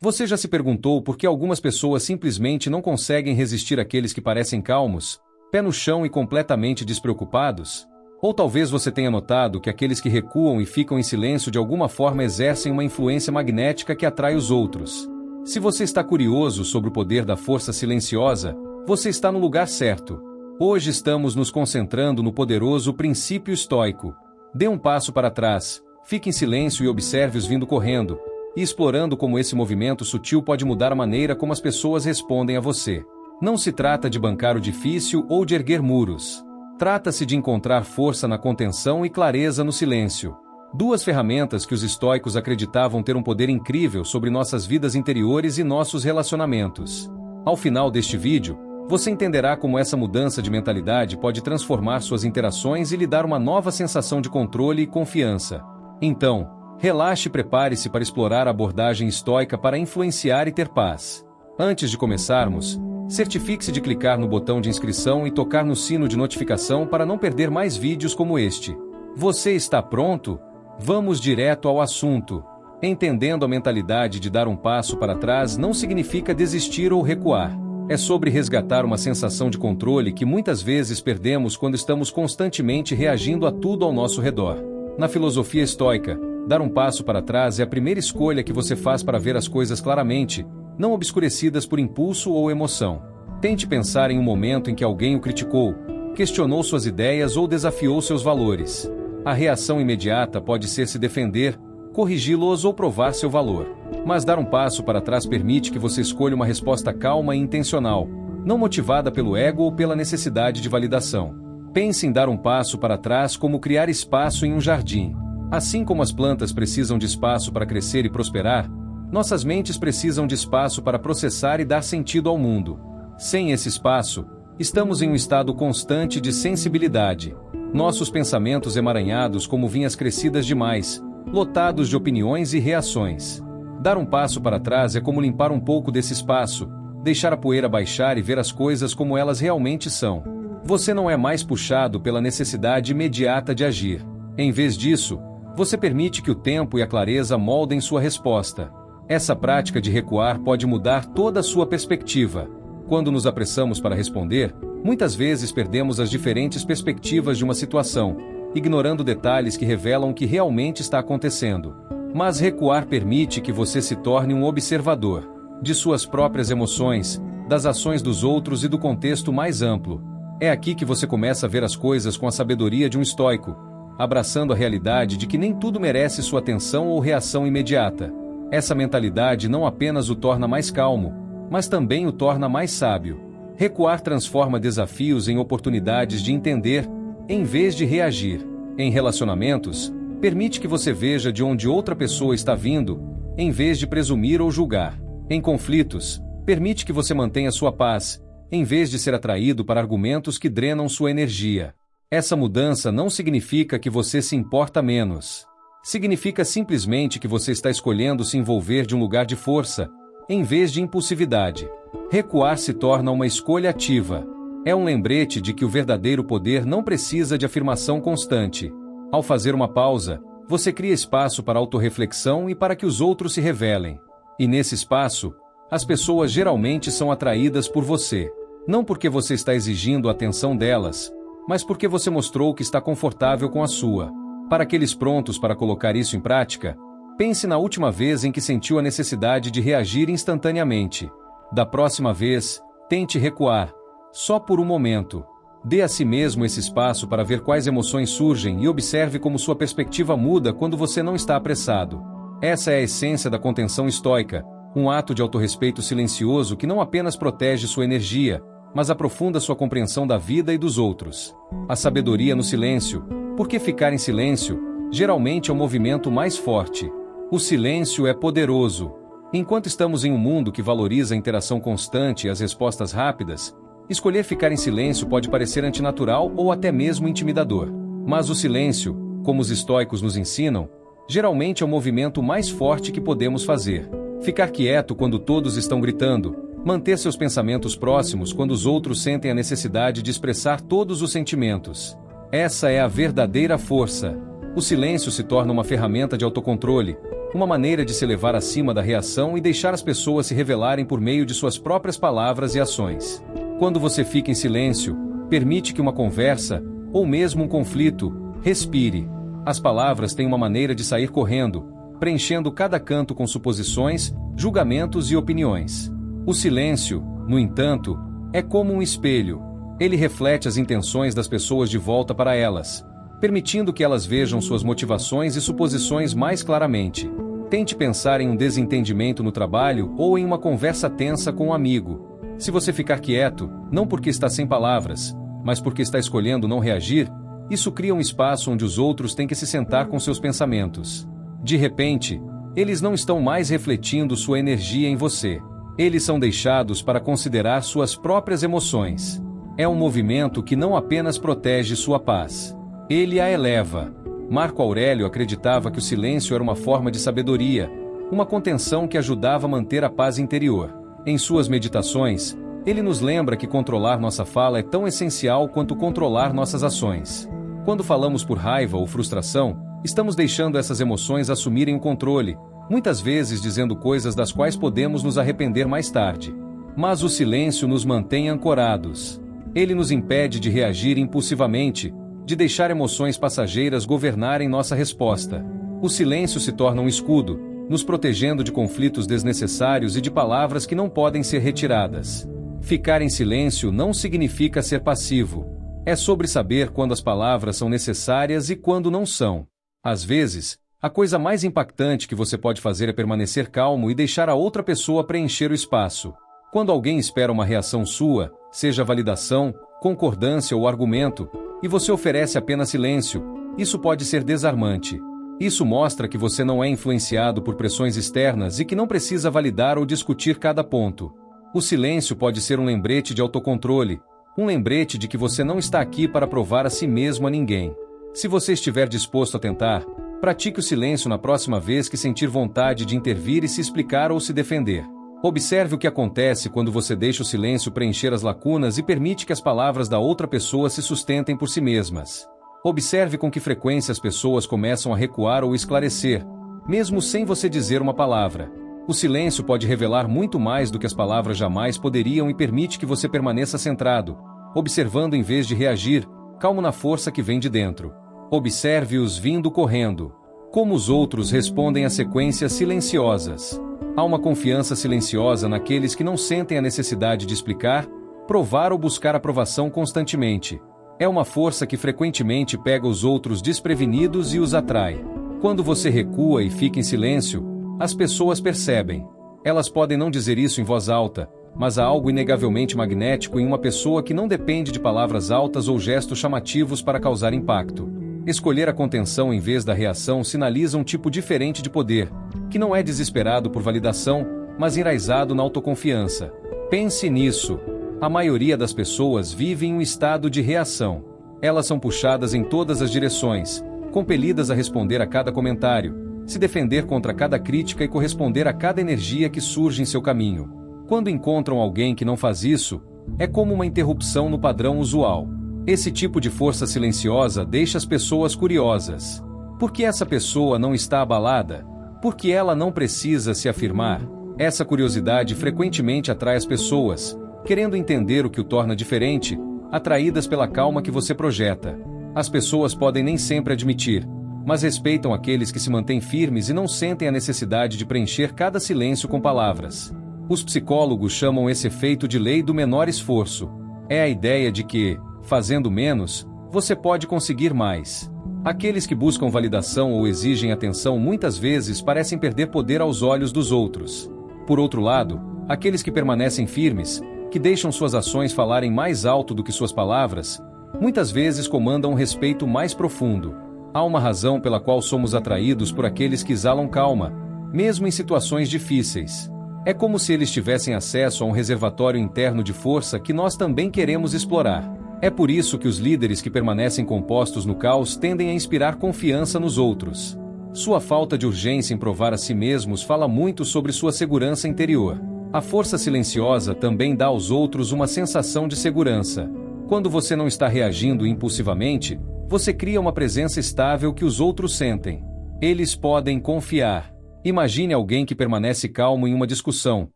Você já se perguntou por que algumas pessoas simplesmente não conseguem resistir àqueles que parecem calmos, pé no chão e completamente despreocupados? Ou talvez você tenha notado que aqueles que recuam e ficam em silêncio de alguma forma exercem uma influência magnética que atrai os outros. Se você está curioso sobre o poder da força silenciosa, você está no lugar certo. Hoje estamos nos concentrando no poderoso princípio estoico. Dê um passo para trás, fique em silêncio e observe-os vindo correndo, e explorando como esse movimento sutil pode mudar a maneira como as pessoas respondem a você. Não se trata de bancar o difícil ou de erguer muros. Trata-se de encontrar força na contenção e clareza no silêncio. Duas ferramentas que os estoicos acreditavam ter um poder incrível sobre nossas vidas interiores e nossos relacionamentos. Ao final deste vídeo, você entenderá como essa mudança de mentalidade pode transformar suas interações e lhe dar uma nova sensação de controle e confiança. Então, relaxe e prepare-se para explorar a abordagem estoica para influenciar e ter paz. Antes de começarmos, certifique-se de clicar no botão de inscrição e tocar no sino de notificação para não perder mais vídeos como este. Você está pronto? Vamos direto ao assunto. Entendendo a mentalidade de dar um passo para trás não significa desistir ou recuar. É sobre resgatar uma sensação de controle que muitas vezes perdemos quando estamos constantemente reagindo a tudo ao nosso redor. Na filosofia estoica, dar um passo para trás é a primeira escolha que você faz para ver as coisas claramente, não obscurecidas por impulso ou emoção. Tente pensar em um momento em que alguém o criticou, questionou suas ideias ou desafiou seus valores. A reação imediata pode ser se defender, corrigi-los ou provar seu valor. Mas dar um passo para trás permite que você escolha uma resposta calma e intencional, não motivada pelo ego ou pela necessidade de validação. Pense em dar um passo para trás como criar espaço em um jardim. Assim como as plantas precisam de espaço para crescer e prosperar, nossas mentes precisam de espaço para processar e dar sentido ao mundo. Sem esse espaço, estamos em um estado constante de sensibilidade. Nossos pensamentos emaranhados como vinhas crescidas demais, lotados de opiniões e reações. Dar um passo para trás é como limpar um pouco desse espaço, deixar a poeira baixar e ver as coisas como elas realmente são. Você não é mais puxado pela necessidade imediata de agir. Em vez disso, você permite que o tempo e a clareza moldem sua resposta. Essa prática de recuar pode mudar toda a sua perspectiva. Quando nos apressamos para responder, muitas vezes perdemos as diferentes perspectivas de uma situação, ignorando detalhes que revelam o que realmente está acontecendo. Mas recuar permite que você se torne um observador de suas próprias emoções, das ações dos outros e do contexto mais amplo. É aqui que você começa a ver as coisas com a sabedoria de um estoico, abraçando a realidade de que nem tudo merece sua atenção ou reação imediata. Essa mentalidade não apenas o torna mais calmo, mas também o torna mais sábio. Recuar transforma desafios em oportunidades de entender, em vez de reagir. Em relacionamentos, permite que você veja de onde outra pessoa está vindo, em vez de presumir ou julgar. Em conflitos, permite que você mantenha sua paz, em vez de ser atraído para argumentos que drenam sua energia. Essa mudança não significa que você se importa menos. Significa simplesmente que você está escolhendo se envolver de um lugar de força, em vez de impulsividade. Recuar se torna uma escolha ativa. É um lembrete de que o verdadeiro poder não precisa de afirmação constante. Ao fazer uma pausa, você cria espaço para autorreflexão e para que os outros se revelem. E nesse espaço, as pessoas geralmente são atraídas por você. Não porque você está exigindo a atenção delas, mas porque você mostrou que está confortável com a sua. Para aqueles prontos para colocar isso em prática, pense na última vez em que sentiu a necessidade de reagir instantaneamente. Da próxima vez, tente recuar, só por um momento. Dê a si mesmo esse espaço para ver quais emoções surgem e observe como sua perspectiva muda quando você não está apressado. Essa é a essência da contenção estoica, um ato de autorrespeito silencioso que não apenas protege sua energia, mas aprofunda sua compreensão da vida e dos outros. A sabedoria no silêncio, porque ficar em silêncio, geralmente é o movimento mais forte. O silêncio é poderoso. Enquanto estamos em um mundo que valoriza a interação constante e as respostas rápidas, escolher ficar em silêncio pode parecer antinatural ou até mesmo intimidador. Mas o silêncio, como os estoicos nos ensinam, geralmente é o movimento mais forte que podemos fazer. Ficar quieto quando todos estão gritando, manter seus pensamentos próximos quando os outros sentem a necessidade de expressar todos os sentimentos. Essa é a verdadeira força. O silêncio se torna uma ferramenta de autocontrole, uma maneira de se elevar acima da reação e deixar as pessoas se revelarem por meio de suas próprias palavras e ações. Quando você fica em silêncio, permite que uma conversa, ou mesmo um conflito, respire. As palavras têm uma maneira de sair correndo, preenchendo cada canto com suposições, julgamentos e opiniões. O silêncio, no entanto, é como um espelho. Ele reflete as intenções das pessoas de volta para elas, permitindo que elas vejam suas motivações e suposições mais claramente. Tente pensar em um desentendimento no trabalho ou em uma conversa tensa com um amigo. Se você ficar quieto, não porque está sem palavras, mas porque está escolhendo não reagir, isso cria um espaço onde os outros têm que se sentar com seus pensamentos. De repente, eles não estão mais refletindo sua energia em você. Eles são deixados para considerar suas próprias emoções. É um movimento que não apenas protege sua paz, ele a eleva. Marco Aurélio acreditava que o silêncio era uma forma de sabedoria, uma contenção que ajudava a manter a paz interior. Em suas meditações, ele nos lembra que controlar nossa fala é tão essencial quanto controlar nossas ações. Quando falamos por raiva ou frustração, estamos deixando essas emoções assumirem o controle, muitas vezes dizendo coisas das quais podemos nos arrepender mais tarde. Mas o silêncio nos mantém ancorados. Ele nos impede de reagir impulsivamente, de deixar emoções passageiras governarem nossa resposta. O silêncio se torna um escudo, nos protegendo de conflitos desnecessários e de palavras que não podem ser retiradas. Ficar em silêncio não significa ser passivo. É sobre saber quando as palavras são necessárias e quando não são. Às vezes, a coisa mais impactante que você pode fazer é permanecer calmo e deixar a outra pessoa preencher o espaço. Quando alguém espera uma reação sua, seja validação, concordância ou argumento, e você oferece apenas silêncio, isso pode ser desarmante. Isso mostra que você não é influenciado por pressões externas e que não precisa validar ou discutir cada ponto. O silêncio pode ser um lembrete de autocontrole, um lembrete de que você não está aqui para provar a si mesmo a ninguém. Se você estiver disposto a tentar, pratique o silêncio na próxima vez que sentir vontade de intervir e se explicar ou se defender. Observe o que acontece quando você deixa o silêncio preencher as lacunas e permite que as palavras da outra pessoa se sustentem por si mesmas. Observe com que frequência as pessoas começam a recuar ou esclarecer, mesmo sem você dizer uma palavra. O silêncio pode revelar muito mais do que as palavras jamais poderiam e permite que você permaneça centrado, observando em vez de reagir, calmo na força que vem de dentro. Observe-os vindo correndo. Como os outros respondem a sequências silenciosas. Há uma confiança silenciosa naqueles que não sentem a necessidade de explicar, provar ou buscar aprovação constantemente. É uma força que frequentemente pega os outros desprevenidos e os atrai. Quando você recua e fica em silêncio, as pessoas percebem. Elas podem não dizer isso em voz alta, mas há algo inegavelmente magnético em uma pessoa que não depende de palavras altas ou gestos chamativos para causar impacto. Escolher a contenção em vez da reação sinaliza um tipo diferente de poder, que não é desesperado por validação, mas enraizado na autoconfiança. Pense nisso. A maioria das pessoas vive em um estado de reação. Elas são puxadas em todas as direções, compelidas a responder a cada comentário, se defender contra cada crítica e corresponder a cada energia que surge em seu caminho. Quando encontram alguém que não faz isso, é como uma interrupção no padrão usual. Esse tipo de força silenciosa deixa as pessoas curiosas. Por que essa pessoa não está abalada? Por que ela não precisa se afirmar? Essa curiosidade frequentemente atrai as pessoas, querendo entender o que o torna diferente, atraídas pela calma que você projeta. As pessoas podem nem sempre admitir, mas respeitam aqueles que se mantêm firmes e não sentem a necessidade de preencher cada silêncio com palavras. Os psicólogos chamam esse efeito de lei do menor esforço. É a ideia de que, fazendo menos, você pode conseguir mais. Aqueles que buscam validação ou exigem atenção muitas vezes parecem perder poder aos olhos dos outros. Por outro lado, aqueles que permanecem firmes, que deixam suas ações falarem mais alto do que suas palavras, muitas vezes comandam um respeito mais profundo. Há uma razão pela qual somos atraídos por aqueles que exalam calma, mesmo em situações difíceis. É como se eles tivessem acesso a um reservatório interno de força que nós também queremos explorar. É por isso que os líderes que permanecem compostos no caos tendem a inspirar confiança nos outros. Sua falta de urgência em provar a si mesmos fala muito sobre sua segurança interior. A força silenciosa também dá aos outros uma sensação de segurança. Quando você não está reagindo impulsivamente, você cria uma presença estável que os outros sentem. Eles podem confiar. Imagine alguém que permanece calmo em uma discussão,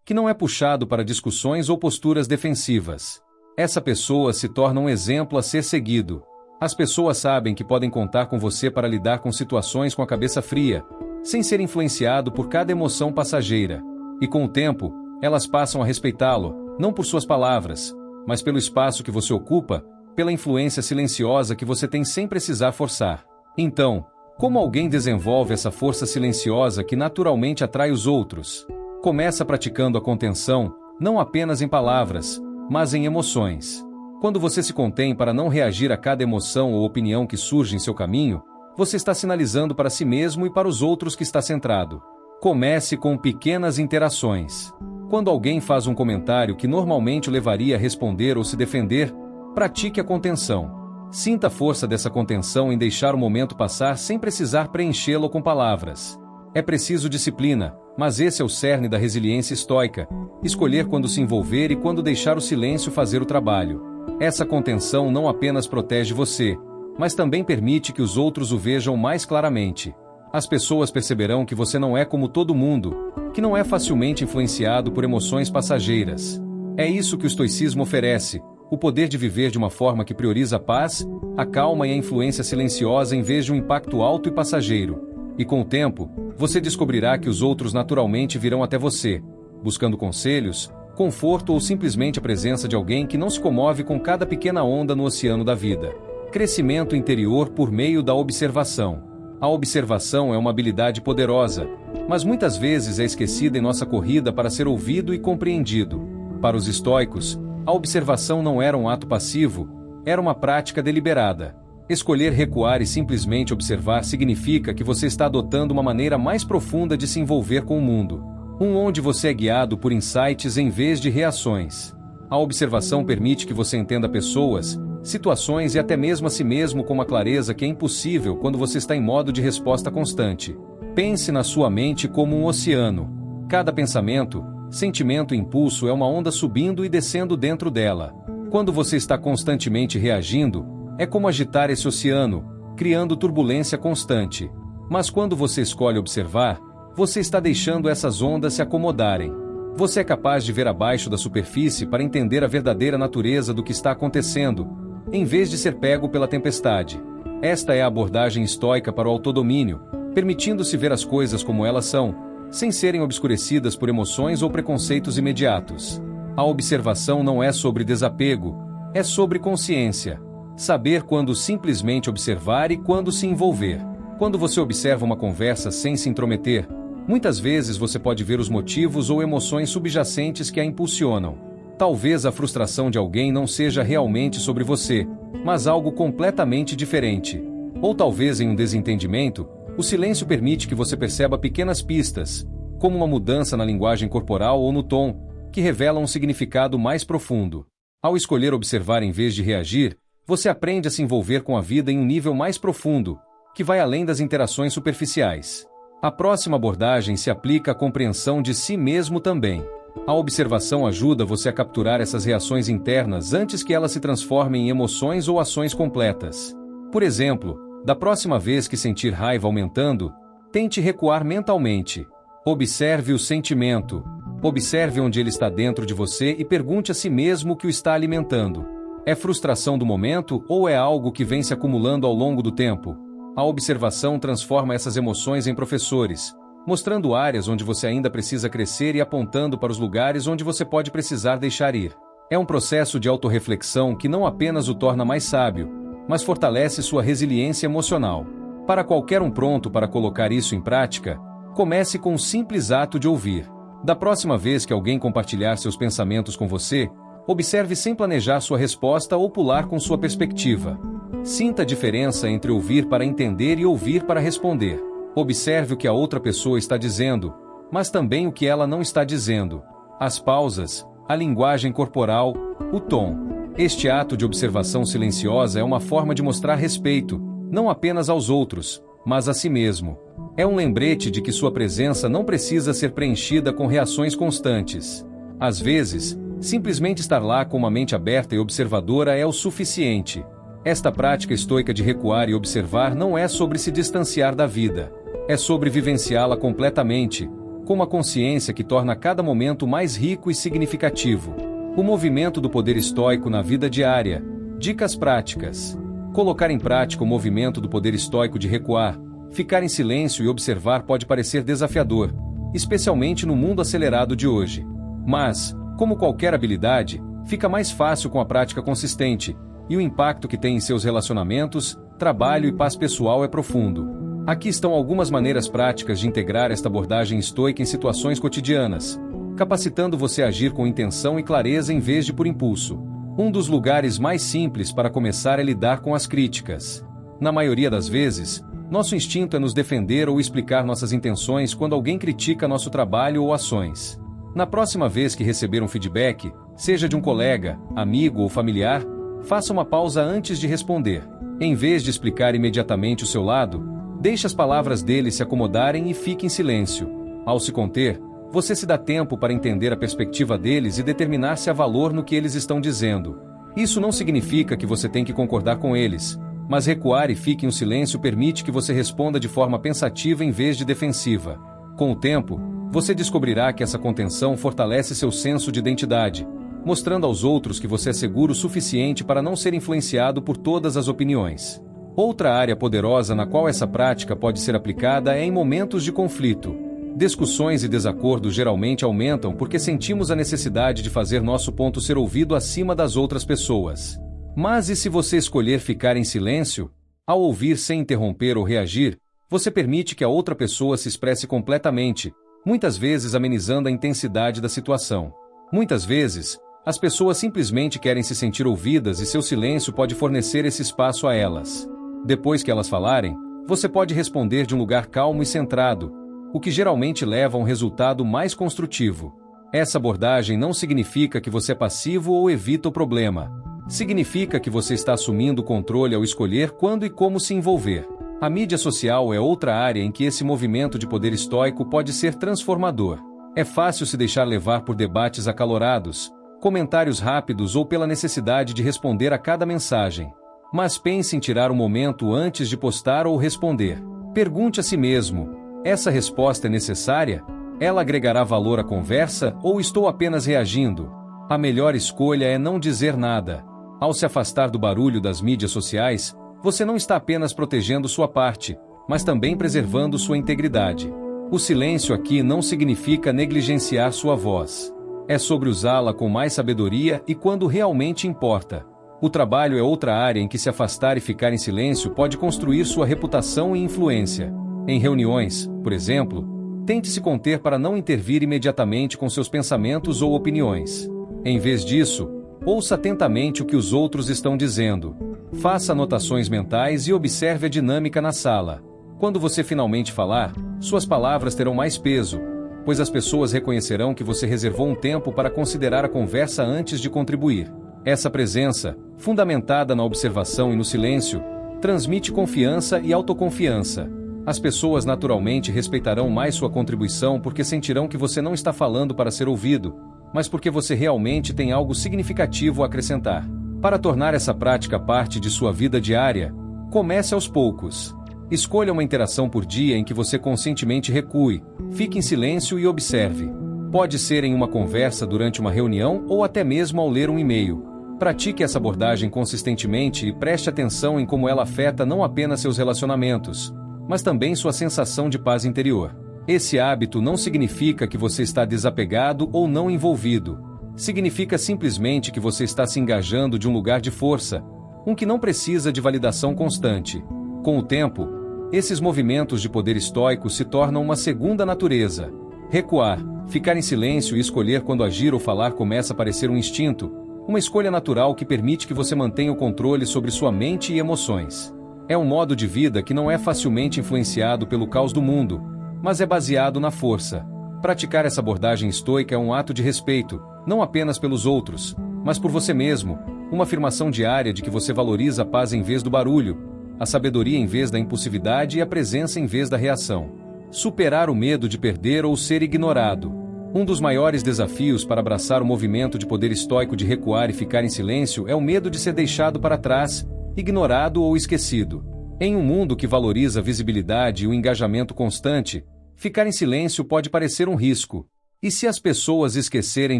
que não é puxado para discussões ou posturas defensivas. Essa pessoa se torna um exemplo a ser seguido. As pessoas sabem que podem contar com você para lidar com situações com a cabeça fria, sem ser influenciado por cada emoção passageira. E com o tempo, elas passam a respeitá-lo, não por suas palavras, mas pelo espaço que você ocupa, pela influência silenciosa que você tem sem precisar forçar. Então, como alguém desenvolve essa força silenciosa que naturalmente atrai os outros? Começa praticando a contenção, não apenas em palavras, mas em emoções. Quando você se contém para não reagir a cada emoção ou opinião que surge em seu caminho, você está sinalizando para si mesmo e para os outros que está centrado. Comece com pequenas interações. Quando alguém faz um comentário que normalmente o levaria a responder ou se defender, pratique a contenção. Sinta a força dessa contenção em deixar o momento passar sem precisar preenchê-lo com palavras. É preciso disciplina, mas esse é o cerne da resiliência estoica: escolher quando se envolver e quando deixar o silêncio fazer o trabalho. Essa contenção não apenas protege você, mas também permite que os outros o vejam mais claramente. As pessoas perceberão que você não é como todo mundo, que não é facilmente influenciado por emoções passageiras. É isso que o estoicismo oferece: o poder de viver de uma forma que prioriza a paz, a calma e a influência silenciosa em vez de um impacto alto e passageiro. E com o tempo, você descobrirá que os outros naturalmente virão até você, buscando conselhos, conforto ou simplesmente a presença de alguém que não se comove com cada pequena onda no oceano da vida. Crescimento interior por meio da observação. A observação é uma habilidade poderosa, mas muitas vezes é esquecida em nossa corrida para ser ouvido e compreendido. Para os estoicos, a observação não era um ato passivo, era uma prática deliberada. Escolher recuar e simplesmente observar significa que você está adotando uma maneira mais profunda de se envolver com o mundo, onde você é guiado por insights em vez de reações. A observação permite que você entenda pessoas, situações e até mesmo a si mesmo com uma clareza que é impossível quando você está em modo de resposta constante. Pense na sua mente como um oceano. Cada pensamento, sentimento e impulso é uma onda subindo e descendo dentro dela. Quando você está constantemente reagindo, é como agitar esse oceano, criando turbulência constante. Mas quando você escolhe observar, você está deixando essas ondas se acomodarem. Você é capaz de ver abaixo da superfície para entender a verdadeira natureza do que está acontecendo, em vez de ser pego pela tempestade. Esta é a abordagem estoica para o autodomínio, permitindo-se ver as coisas como elas são, sem serem obscurecidas por emoções ou preconceitos imediatos. A observação não é sobre desapego, é sobre consciência. Saber quando simplesmente observar e quando se envolver. Quando você observa uma conversa sem se intrometer, muitas vezes você pode ver os motivos ou emoções subjacentes que a impulsionam. Talvez a frustração de alguém não seja realmente sobre você, mas algo completamente diferente. Ou talvez em um desentendimento, o silêncio permite que você perceba pequenas pistas, como uma mudança na linguagem corporal ou no tom, que revelam um significado mais profundo. Ao escolher observar em vez de reagir, você aprende a se envolver com a vida em um nível mais profundo, que vai além das interações superficiais. A próxima abordagem se aplica à compreensão de si mesmo também. A observação ajuda você a capturar essas reações internas antes que elas se transformem em emoções ou ações completas. Por exemplo, da próxima vez que sentir raiva aumentando, tente recuar mentalmente. Observe o sentimento. Observe onde ele está dentro de você e pergunte a si mesmo o que o está alimentando. É frustração do momento ou é algo que vem se acumulando ao longo do tempo? A observação transforma essas emoções em professores, mostrando áreas onde você ainda precisa crescer e apontando para os lugares onde você pode precisar deixar ir. É um processo de autorreflexão que não apenas o torna mais sábio, mas fortalece sua resiliência emocional. Para qualquer um pronto para colocar isso em prática, comece com o simples ato de ouvir. Da próxima vez que alguém compartilhar seus pensamentos com você, observe sem planejar sua resposta ou pular com sua perspectiva. Sinta a diferença entre ouvir para entender e ouvir para responder. Observe o que a outra pessoa está dizendo, mas também o que ela não está dizendo. As pausas, a linguagem corporal, o tom. Este ato de observação silenciosa é uma forma de mostrar respeito, não apenas aos outros, mas a si mesmo. É um lembrete de que sua presença não precisa ser preenchida com reações constantes. Às vezes, simplesmente estar lá com uma mente aberta e observadora é o suficiente. Esta prática estoica de recuar e observar não é sobre se distanciar da vida. É sobre vivenciá-la completamente, com uma consciência que torna cada momento mais rico e significativo. O movimento do poder estoico na vida diária. Dicas práticas. Colocar em prática o movimento do poder estoico de recuar, ficar em silêncio e observar pode parecer desafiador, especialmente no mundo acelerado de hoje. Mas, como qualquer habilidade, fica mais fácil com a prática consistente, e o impacto que tem em seus relacionamentos, trabalho e paz pessoal é profundo. Aqui estão algumas maneiras práticas de integrar esta abordagem estoica em situações cotidianas, capacitando você a agir com intenção e clareza em vez de por impulso. Um dos lugares mais simples para começar é lidar com as críticas. Na maioria das vezes, nosso instinto é nos defender ou explicar nossas intenções quando alguém critica nosso trabalho ou ações. Na próxima vez que receber um feedback, seja de um colega, amigo ou familiar, faça uma pausa antes de responder. Em vez de explicar imediatamente o seu lado, deixe as palavras deles se acomodarem e fique em silêncio. Ao se conter, você se dá tempo para entender a perspectiva deles e determinar se há valor no que eles estão dizendo. Isso não significa que você tem que concordar com eles, mas recuar e fique em silêncio permite que você responda de forma pensativa em vez de defensiva. Com o tempo, você descobrirá que essa contenção fortalece seu senso de identidade, mostrando aos outros que você é seguro o suficiente para não ser influenciado por todas as opiniões. Outra área poderosa na qual essa prática pode ser aplicada é em momentos de conflito. Discussões e desacordos geralmente aumentam porque sentimos a necessidade de fazer nosso ponto ser ouvido acima das outras pessoas. Mas e se você escolher ficar em silêncio? Ao ouvir sem interromper ou reagir, você permite que a outra pessoa se expresse completamente, muitas vezes amenizando a intensidade da situação. Muitas vezes, as pessoas simplesmente querem se sentir ouvidas e seu silêncio pode fornecer esse espaço a elas. Depois que elas falarem, você pode responder de um lugar calmo e centrado, o que geralmente leva a um resultado mais construtivo. Essa abordagem não significa que você é passivo ou evita o problema. Significa que você está assumindo o controle ao escolher quando e como se envolver. A mídia social é outra área em que esse movimento de poder estoico pode ser transformador. É fácil se deixar levar por debates acalorados, comentários rápidos ou pela necessidade de responder a cada mensagem. Mas pense em tirar um momento antes de postar ou responder. Pergunte a si mesmo: essa resposta é necessária? Ela agregará valor à conversa ou estou apenas reagindo? A melhor escolha é não dizer nada. Ao se afastar do barulho das mídias sociais, você não está apenas protegendo sua parte, mas também preservando sua integridade. O silêncio aqui não significa negligenciar sua voz. É sobre usá-la com mais sabedoria e quando realmente importa. O trabalho é outra área em que se afastar e ficar em silêncio pode construir sua reputação e influência. Em reuniões, por exemplo, tente se conter para não intervir imediatamente com seus pensamentos ou opiniões. Em vez disso, ouça atentamente o que os outros estão dizendo. Faça anotações mentais e observe a dinâmica na sala. Quando você finalmente falar, suas palavras terão mais peso, pois as pessoas reconhecerão que você reservou um tempo para considerar a conversa antes de contribuir. Essa presença, fundamentada na observação e no silêncio, transmite confiança e autoconfiança. As pessoas naturalmente respeitarão mais sua contribuição porque sentirão que você não está falando para ser ouvido, mas porque você realmente tem algo significativo a acrescentar. Para tornar essa prática parte de sua vida diária, comece aos poucos. Escolha uma interação por dia em que você conscientemente recue, fique em silêncio e observe. Pode ser em uma conversa durante uma reunião ou até mesmo ao ler um e-mail. Pratique essa abordagem consistentemente e preste atenção em como ela afeta não apenas seus relacionamentos, mas também sua sensação de paz interior. Esse hábito não significa que você está desapegado ou não envolvido. Significa simplesmente que você está se engajando de um lugar de força, um que não precisa de validação constante. Com o tempo, esses movimentos de poder estoico se tornam uma segunda natureza. Recuar, ficar em silêncio e escolher quando agir ou falar começa a parecer um instinto, uma escolha natural que permite que você mantenha o controle sobre sua mente e emoções. É um modo de vida que não é facilmente influenciado pelo caos do mundo, mas é baseado na força. Praticar essa abordagem estoica é um ato de respeito, não apenas pelos outros, mas por você mesmo, uma afirmação diária de que você valoriza a paz em vez do barulho, a sabedoria em vez da impulsividade e a presença em vez da reação. Superar o medo de perder ou ser ignorado. Um dos maiores desafios para abraçar o movimento de poder estoico de recuar e ficar em silêncio é o medo de ser deixado para trás, ignorado ou esquecido. Em um mundo que valoriza a visibilidade e o engajamento constante, ficar em silêncio pode parecer um risco. E se as pessoas esquecerem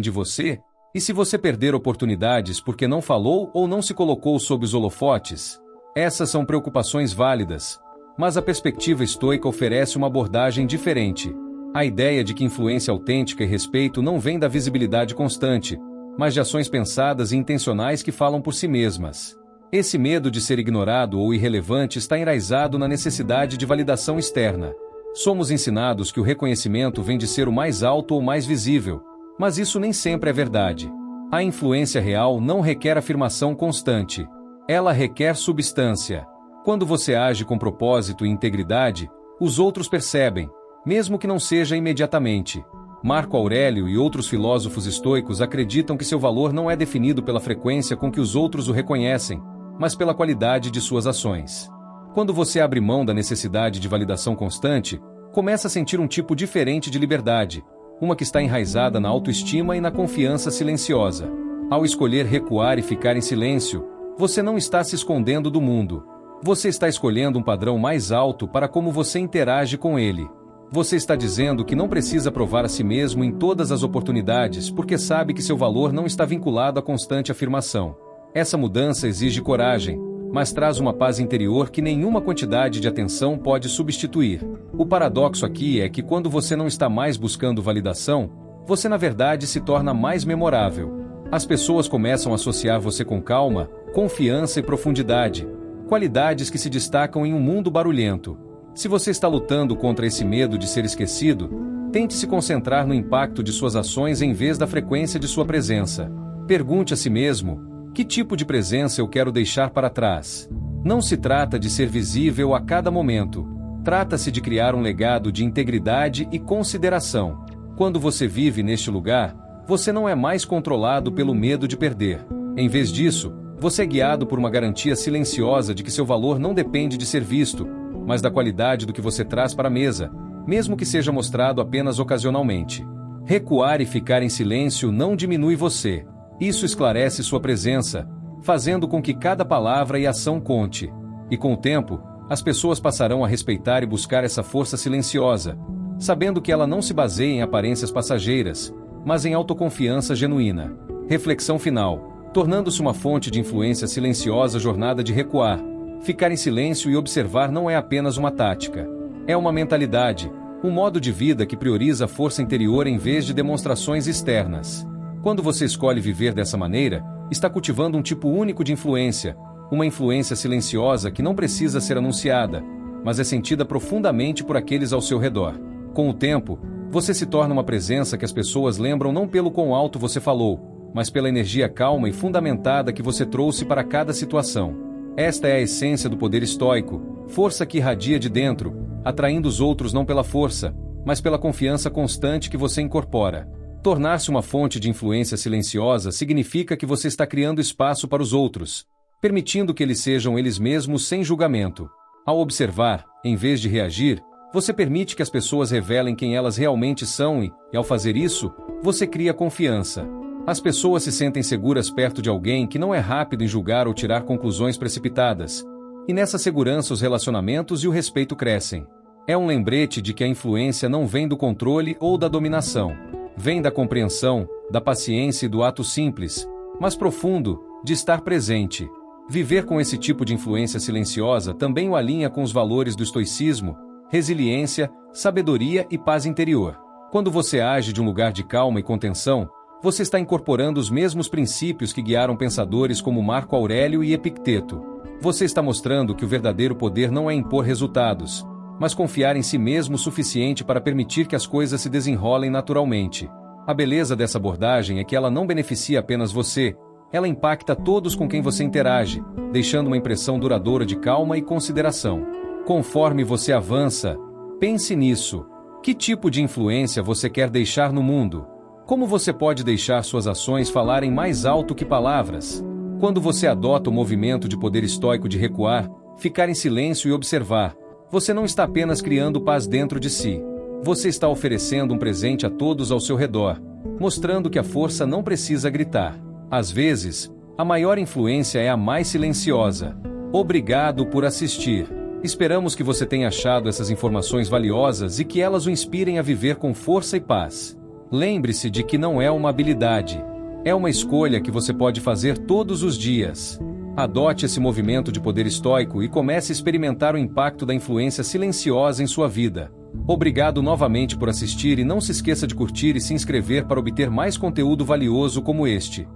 de você? E se você perder oportunidades porque não falou ou não se colocou sob os holofotes? Essas são preocupações válidas. Mas a perspectiva estoica oferece uma abordagem diferente. A ideia de que influência autêntica e respeito não vem da visibilidade constante, mas de ações pensadas e intencionais que falam por si mesmas. Esse medo de ser ignorado ou irrelevante está enraizado na necessidade de validação externa. Somos ensinados que o reconhecimento vem de ser o mais alto ou mais visível, mas isso nem sempre é verdade. A influência real não requer afirmação constante. Ela requer substância. Quando você age com propósito e integridade, os outros percebem, mesmo que não seja imediatamente. Marco Aurélio e outros filósofos estoicos acreditam que seu valor não é definido pela frequência com que os outros o reconhecem, mas pela qualidade de suas ações. Quando você abre mão da necessidade de validação constante, começa a sentir um tipo diferente de liberdade, uma que está enraizada na autoestima e na confiança silenciosa. Ao escolher recuar e ficar em silêncio, você não está se escondendo do mundo. Você está escolhendo um padrão mais alto para como você interage com ele. Você está dizendo que não precisa provar a si mesmo em todas as oportunidades porque sabe que seu valor não está vinculado à constante afirmação. Essa mudança exige coragem, mas traz uma paz interior que nenhuma quantidade de atenção pode substituir. O paradoxo aqui é que quando você não está mais buscando validação, você na verdade se torna mais memorável. As pessoas começam a associar você com calma, confiança e profundidade, qualidades que se destacam em um mundo barulhento. Se você está lutando contra esse medo de ser esquecido, tente se concentrar no impacto de suas ações em vez da frequência de sua presença. Pergunte a si mesmo: que tipo de presença eu quero deixar para trás? Não se trata de ser visível a cada momento. Trata-se de criar um legado de integridade e consideração. Quando você vive neste lugar, você não é mais controlado pelo medo de perder. Em vez disso, você é guiado por uma garantia silenciosa de que seu valor não depende de ser visto, mas da qualidade do que você traz para a mesa, mesmo que seja mostrado apenas ocasionalmente. Recuar e ficar em silêncio não diminui você. Isso esclarece sua presença, fazendo com que cada palavra e ação conte. E com o tempo, as pessoas passarão a respeitar e buscar essa força silenciosa, sabendo que ela não se baseia em aparências passageiras, mas em autoconfiança genuína. Reflexão final. Tornando-se uma fonte de influência silenciosa, a jornada de recuar, ficar em silêncio e observar não é apenas uma tática. É uma mentalidade, um modo de vida que prioriza a força interior em vez de demonstrações externas. Quando você escolhe viver dessa maneira, está cultivando um tipo único de influência, uma influência silenciosa que não precisa ser anunciada, mas é sentida profundamente por aqueles ao seu redor. Com o tempo, você se torna uma presença que as pessoas lembram não pelo quão alto você falou, mas pela energia calma e fundamentada que você trouxe para cada situação. Esta é a essência do poder estoico, força que irradia de dentro, atraindo os outros não pela força, mas pela confiança constante que você incorpora. Tornar-se uma fonte de influência silenciosa significa que você está criando espaço para os outros, permitindo que eles sejam eles mesmos sem julgamento. Ao observar, em vez de reagir, você permite que as pessoas revelem quem elas realmente são e, ao fazer isso, você cria confiança. As pessoas se sentem seguras perto de alguém que não é rápido em julgar ou tirar conclusões precipitadas. E nessa segurança os relacionamentos e o respeito crescem. É um lembrete de que a influência não vem do controle ou da dominação. Vem da compreensão, da paciência e do ato simples, mas profundo, de estar presente. Viver com esse tipo de influência silenciosa também o alinha com os valores do estoicismo, resiliência, sabedoria e paz interior. Quando você age de um lugar de calma e contenção, você está incorporando os mesmos princípios que guiaram pensadores como Marco Aurélio e Epicteto. Você está mostrando que o verdadeiro poder não é impor resultados, mas confiar em si mesmo o suficiente para permitir que as coisas se desenrolem naturalmente. A beleza dessa abordagem é que ela não beneficia apenas você, ela impacta todos com quem você interage, deixando uma impressão duradoura de calma e consideração. Conforme você avança, pense nisso. Que tipo de influência você quer deixar no mundo? Como você pode deixar suas ações falarem mais alto que palavras? Quando você adota o movimento de poder estoico de recuar, ficar em silêncio e observar, você não está apenas criando paz dentro de si. Você está oferecendo um presente a todos ao seu redor, mostrando que a força não precisa gritar. Às vezes, a maior influência é a mais silenciosa. Obrigado por assistir. Esperamos que você tenha achado essas informações valiosas e que elas o inspirem a viver com força e paz. Lembre-se de que não é uma habilidade. É uma escolha que você pode fazer todos os dias. Adote esse movimento de poder estoico e comece a experimentar o impacto da influência silenciosa em sua vida. Obrigado novamente por assistir e não se esqueça de curtir e se inscrever para obter mais conteúdo valioso como este.